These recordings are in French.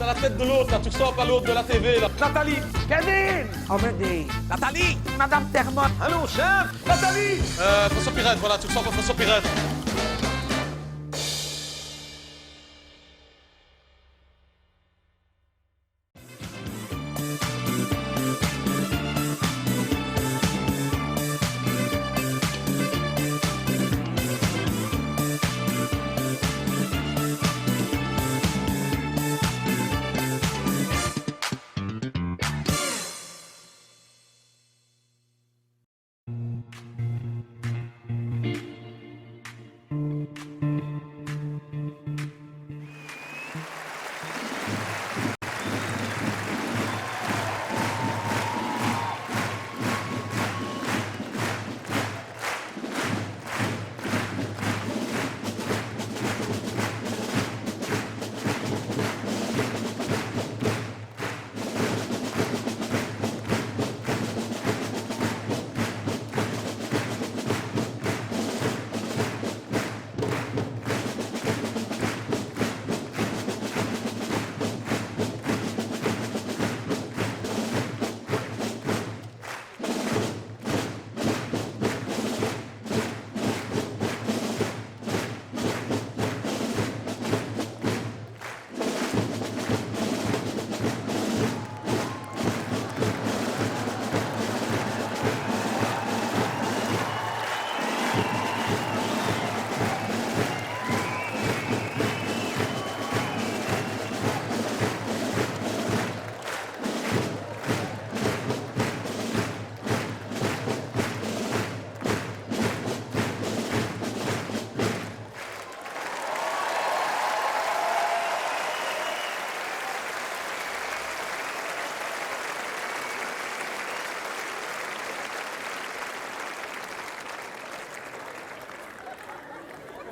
T'as la tête de l'autre, là, tu ressembles à l'autre de la TV, là. Nathalie. Kevin! Amédée! Nathalie. Madame Termotte! Allô, chef. Nathalie. François Pirette, voilà, tu ressembles à François Pirette.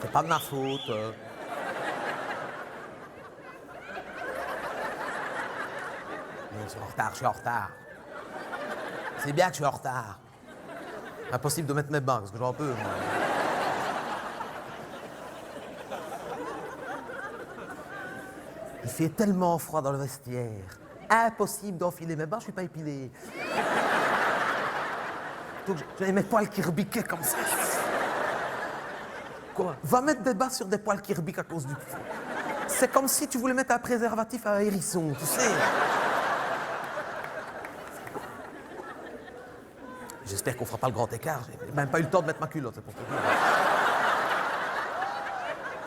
C'est pas de ma faute. Mais je suis en retard. C'est bien que je suis en retard. Impossible de mettre mes bains, parce que j'en peux, moi. Il fait tellement froid dans le vestiaire. Impossible d'enfiler mes bains, je suis pas épilé. Donc j'ai mes poils qui rebiquaient comme ça. Quoi? Va mettre des bas sur des poils qui rebiquent à cause du feu. C'est comme si tu voulais mettre un préservatif à hérisson, tu sais. J'espère qu'on fera pas le grand écart. J'ai même pas eu le temps de mettre ma culotte, c'est pour te dire.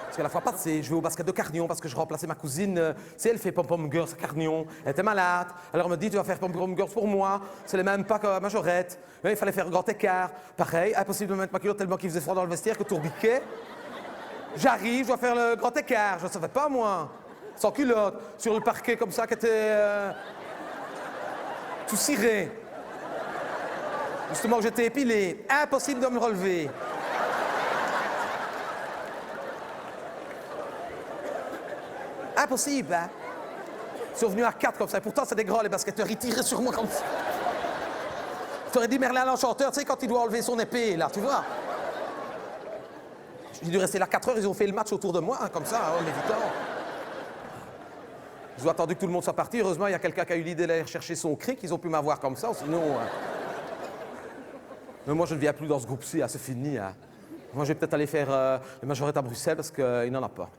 Parce que la fois passée, je vais au basket de Carnion parce que je remplaçais ma cousine. Tu sais, elle fait pom-pom girls à Carnion. Elle était malade. Alors elle me dit, tu vas faire pom-pom girls pour moi. C'est les mêmes pas que Majorette. Il fallait faire un grand écart. Pareil, impossible de mettre ma culotte tellement qu'il faisait froid dans le vestiaire que tout rebiquait. J'arrive, je dois faire le grand écart. Je ne savais pas, moi. Sans culotte, sur le parquet comme ça, qui était tout ciré. Justement que j'étais épilé. Impossible de me relever. Impossible, hein? Ils sont venus à 4 comme ça. Et pourtant, c'est des grands, les basketteurs. Ils tiraient sur moi comme ça. T'aurais dit Merlin l'Enchanteur, tu sais, quand il doit enlever son épée, là, tu vois? J'ai dû rester là 4 heures, ils ont fait le match autour de moi, hein, comme ça, en m'évitant. Ils ont attendu que tout le monde soit parti. Heureusement, il y a quelqu'un qui a eu l'idée d'aller chercher son cric. Ils ont pu m'avoir comme ça, sinon... Mais moi, je ne viens plus dans ce groupe-ci, hein, c'est fini. Hein. Moi, je vais peut-être aller faire les majorettes à Bruxelles parce qu'il n'en a pas.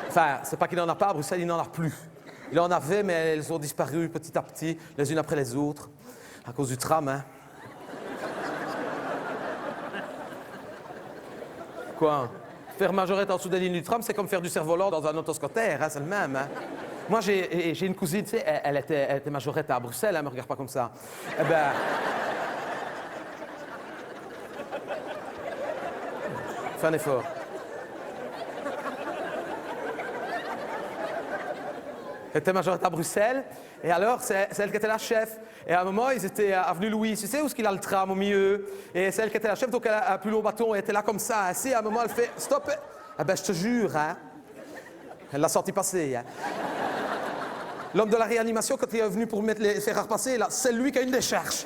Enfin, c'est pas qu'il n'en a pas à Bruxelles, il n'en a plus. Il en avait, mais elles ont disparu petit à petit, les unes après les autres, à cause du tram. Hein. Quoi? Faire majorette en dessous des lignes du tram, c'est comme faire du cerf-volant dans un autoscotère, hein, c'est le même. Hein. Moi, j'ai une cousine, tu sais, elle était majorette à Bruxelles, elle me regarde pas comme ça. Eh ben... Fais un effort. Elle était majorette à Bruxelles, et alors, c'est elle qui était la chef. Et à un moment, ils étaient à Avenue Louis, tu sais où est-ce qu'il a le tram au milieu? Et c'est elle qui était la chef, donc elle a un plus long bâton, elle était là comme ça, assis. À un moment, elle fait « Stop !» Ah ben, je te jure, hein. Elle l'a senti passer, hein. L'homme de la réanimation, quand il est venu pour mettre les fer à repasser, là, c'est lui qui a une décharge.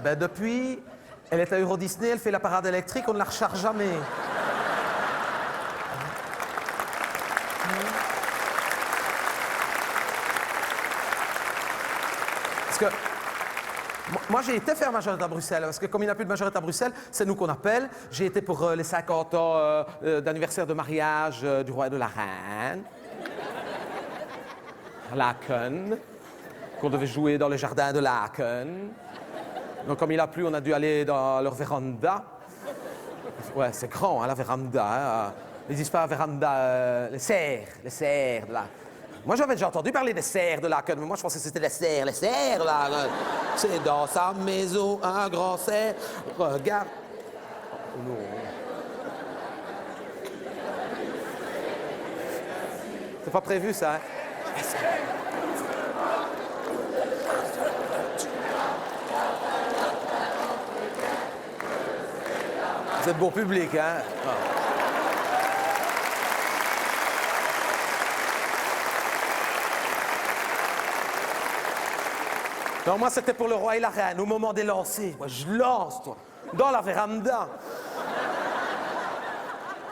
Ben, depuis, elle est à Euro Disney, elle fait la parade électrique, on ne la recharge jamais. Parce que moi, j'ai été faire majorette à Bruxelles, parce que comme il n'y a plus de majorette à Bruxelles, c'est nous qu'on appelle. J'ai été pour les 50 ans d'anniversaire de mariage du roi et de la reine. À Laken, qu'on devait jouer dans le jardin de Laken. Donc comme il n'a plus, on a dû aller dans leur véranda. Ouais, c'est grand, hein, la véranda. Hein. Ils disent pas véranda, les serres de la... Moi, j'avais déjà entendu parler des serres de Laken, mais moi, je pensais que c'était les serres, là. C'est dans sa maison, un grand cerf. Regarde. Oh, non. C'est pas prévu, ça, hein? Vous êtes bon public, hein? Ah. Non, moi, c'était pour le roi et la reine, au moment des lancers. Moi, je lance, toi, dans la véranda.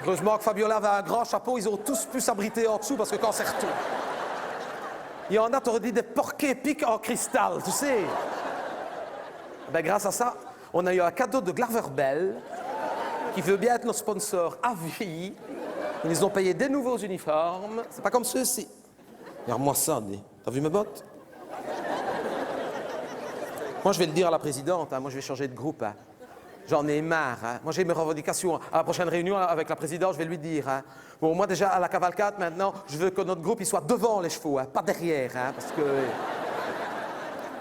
Heureusement que Fabiola avait un grand chapeau, ils ont tous pu s'abriter en dessous parce que quand c'est retourné. Il y en a, t'aurais dit, des porcs épiques en cristal, tu sais. Ben, grâce à ça, on a eu un cadeau de Glaverbell qui veut bien être notre sponsor à vie. Ils nous ont payé des nouveaux uniformes. C'est pas comme ceux-ci. Regarde-moi ça, t'as vu mes bottes? Moi, je vais le dire à la présidente, hein. Moi, je vais changer de groupe. Hein. J'en ai marre. Hein. Moi, j'ai mes revendications. À la prochaine réunion avec la présidente, je vais lui dire. Hein. Bon, moi, déjà, à la cavalcade, maintenant, je veux que notre groupe il soit devant les chevaux, hein, pas derrière. Hein, parce que...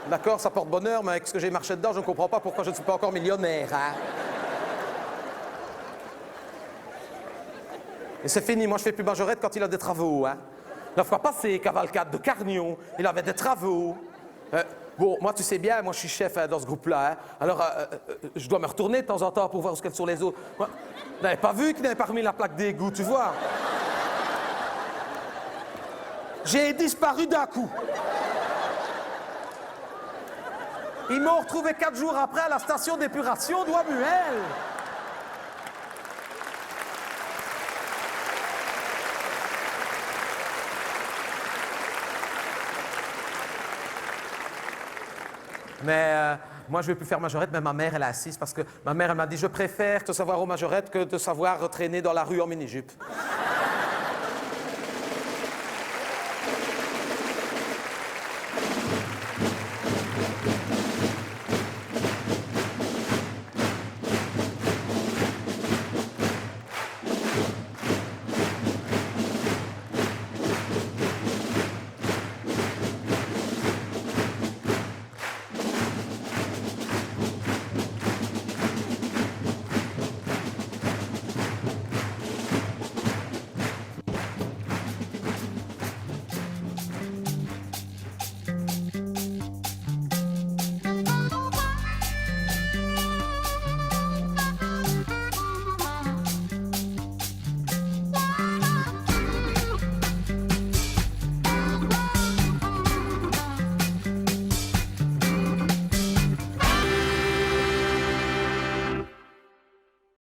D'accord, ça porte bonheur, mais avec ce que j'ai marché dedans, je ne comprends pas pourquoi je ne suis pas encore millionnaire. Hein. Et c'est fini, moi, je fais plus majorette quand il a des travaux. Hein. La fois passée, cavalcade de Carnion, il avait des travaux. Bon, moi, tu sais bien, moi, je suis chef hein, dans ce groupe-là. Hein. Alors, je dois me retourner de temps en temps pour voir où sont les autres. Moi, vous n'avez pas vu qu'il n'avait pas remis la plaque d'égout, tu vois? J'ai disparu d'un coup. Ils m'ont retrouvé 4 jours après à la station d'épuration d'Ouamuel. Mais moi, je ne vais plus faire majorette, mais ma mère, elle est assise parce que ma mère, elle m'a dit « Je préfère te savoir au majorette que te savoir traîner dans la rue en mini-jupe. »